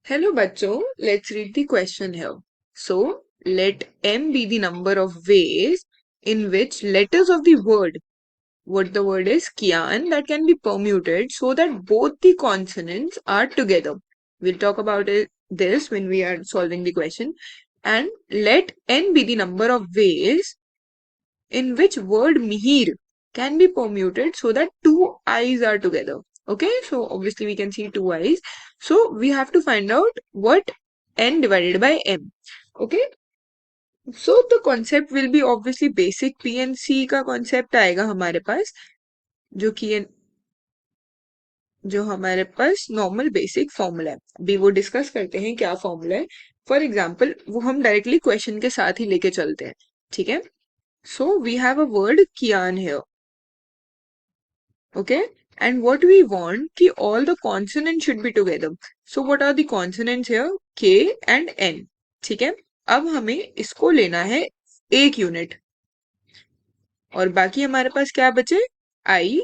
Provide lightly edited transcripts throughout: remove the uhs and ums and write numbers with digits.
Hello, bachcho. Let's read the question here. So, let m be the number of ways in which letters of the word, what the word is, Kian, that can be permuted so that both the consonants are together. We'll talk about this when we are solving the question. And let n be the number of ways in which word mihir can be permuted so that two eyes are together. Okay, so obviously we can see two eyes. So we have to find out what n divided by m. Okay, so the concept will be obviously basic PNC का concept आएगा हमारे पास जो कि जो हमारे पास normal basic formula है अभी वो डिस्कस करते हैं क्या फॉर्मूला है फॉर एग्जाम्पल वो हम डायरेक्टली क्वेश्चन के साथ ही लेके चलते हैं ठीक है so we have a word कियान here okay and what we want ki all the consonants should be together so what are the consonants here k and n ठीक है अब हमें इसको लेना है एक यूनिट और बाकी हमारे पास क्या बचे आई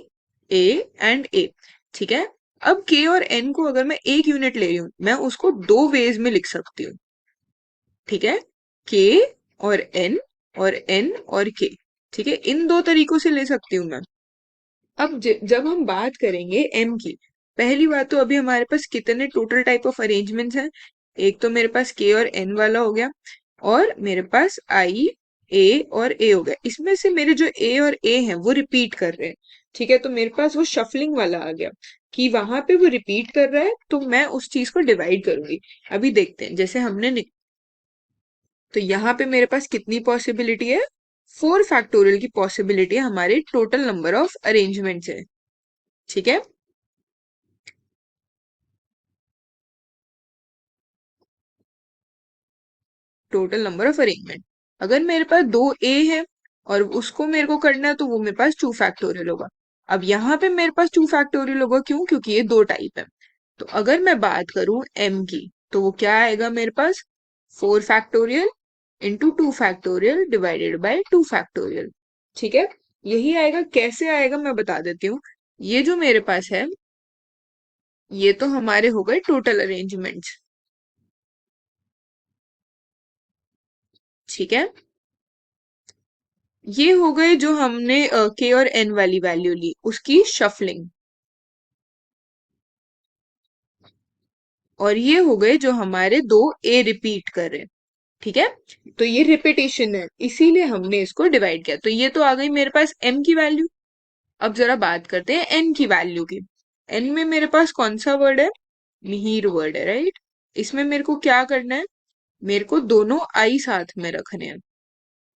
ए एंड ए ठीक है अब k और n को अगर मैं एक यूनिट ले रही हूं मैं उसको दो वेज में लिख सकती हूँ ठीक है k और n और k ठीक है इन दो तरीकों से ले सकती हूँ मैं अब जब हम बात करेंगे एम की पहली बात तो अभी हमारे पास कितने टोटल टाइप ऑफ अरेंजमेंट्स हैं एक तो मेरे पास के और एन वाला हो गया और मेरे पास आई ए और ए हो गया इसमें से मेरे जो ए और ए हैं वो रिपीट कर रहे हैं ठीक है तो मेरे पास वो शफलिंग वाला आ गया कि वहां पे वो रिपीट कर रहा है तो मैं उस चीज को डिवाइड करूंगी अभी देखते हैं जैसे तो यहाँ पे मेरे पास कितनी पॉसिबिलिटी है 4 फैक्टोरियल की पॉसिबिलिटी है हमारे टोटल नंबर ऑफ अरेंजमेंट्स है ठीक है टोटल नंबर ऑफ अरेंजमेंट अगर मेरे पास दो ए है और उसको मेरे को करना है तो वो मेरे पास 2 फैक्टोरियल होगा अब यहाँ पे मेरे पास 2 फैक्टोरियल होगा क्यों क्योंकि ये दो टाइप है तो अगर मैं बात करूं एम की तो वो क्या आएगा मेरे पास 4 factorial into 2 factorial divided by 2 factorial ठीक है यही आएगा कैसे आएगा मैं बता देती हूँ ये जो मेरे पास है ये तो हमारे हो गए टोटल अरेंजमेंट्स ठीक है ये हो गए जो हमने के और एन वाली वैल्यू ली उसकी शफलिंग और ये हो गए जो हमारे दो ए रिपीट कर रहे हैं ठीक है तो ये रिपीटेशन है इसीलिए हमने इसको डिवाइड किया तो ये तो आ गई मेरे पास एम की वैल्यू अब जरा बात करते हैं एन की वैल्यू की एन में मेरे पास कौन सा वर्ड है मिहिर वर्ड है राइट इसमें मेरे को क्या करना है मेरे को दोनों आई साथ में रखने हैं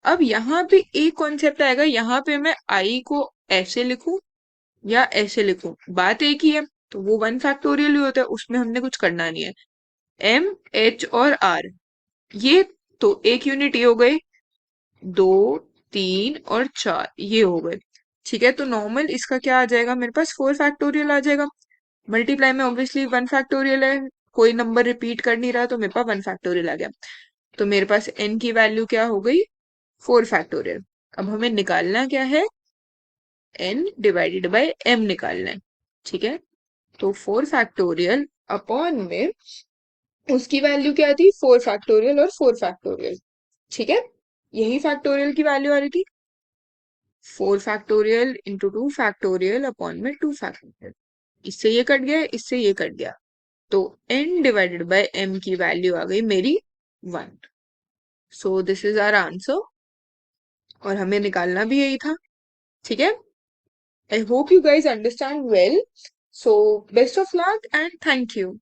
अब यहाँ पे एक कॉन्सेप्ट आएगा यहाँ पे मैं आई को ऐसे लिखूं या ऐसे लिखूं बात एक ही है तो वो 1 फैक्टोरियल ही होता है उसमें हमने कुछ करना नहीं है एम एच और आर ये तो एक यूनिट ये हो गए दो तीन और चार ये हो गए ठीक है तो नॉर्मल इसका क्या आ जाएगा मेरे पास 4 फैक्टोरियल आ जाएगा मल्टीप्लाई में ऑब्वियसली 1 फैक्टोरियल है कोई नंबर रिपीट कर नहीं रहा तो मेरे पास 1 फैक्टोरियल आ गया तो मेरे पास एन की वैल्यू क्या हो गई 4 फैक्टोरियल अब हमें निकालना क्या है एन डिवाइडेड बाय एम निकालना है ठीक है तो 4 फैक्टोरियल अपॉन में उसकी वैल्यू क्या थी 4 फैक्टोरियल और 4 फैक्टोरियल ठीक है यही फैक्टोरियल की वैल्यू आ रही थी 4 फैक्टोरियल इंटू 2 फैक्टोरियल अपॉन में 2 फैक्टोरियल इससे ये कट गया इससे ये कट गया तो n डिवाइडेड बाय m की वैल्यू आ गई मेरी 1 so this is our answer और हमें निकालना भी यही था ठीक है I hope you guys understand well so best of luck and thank you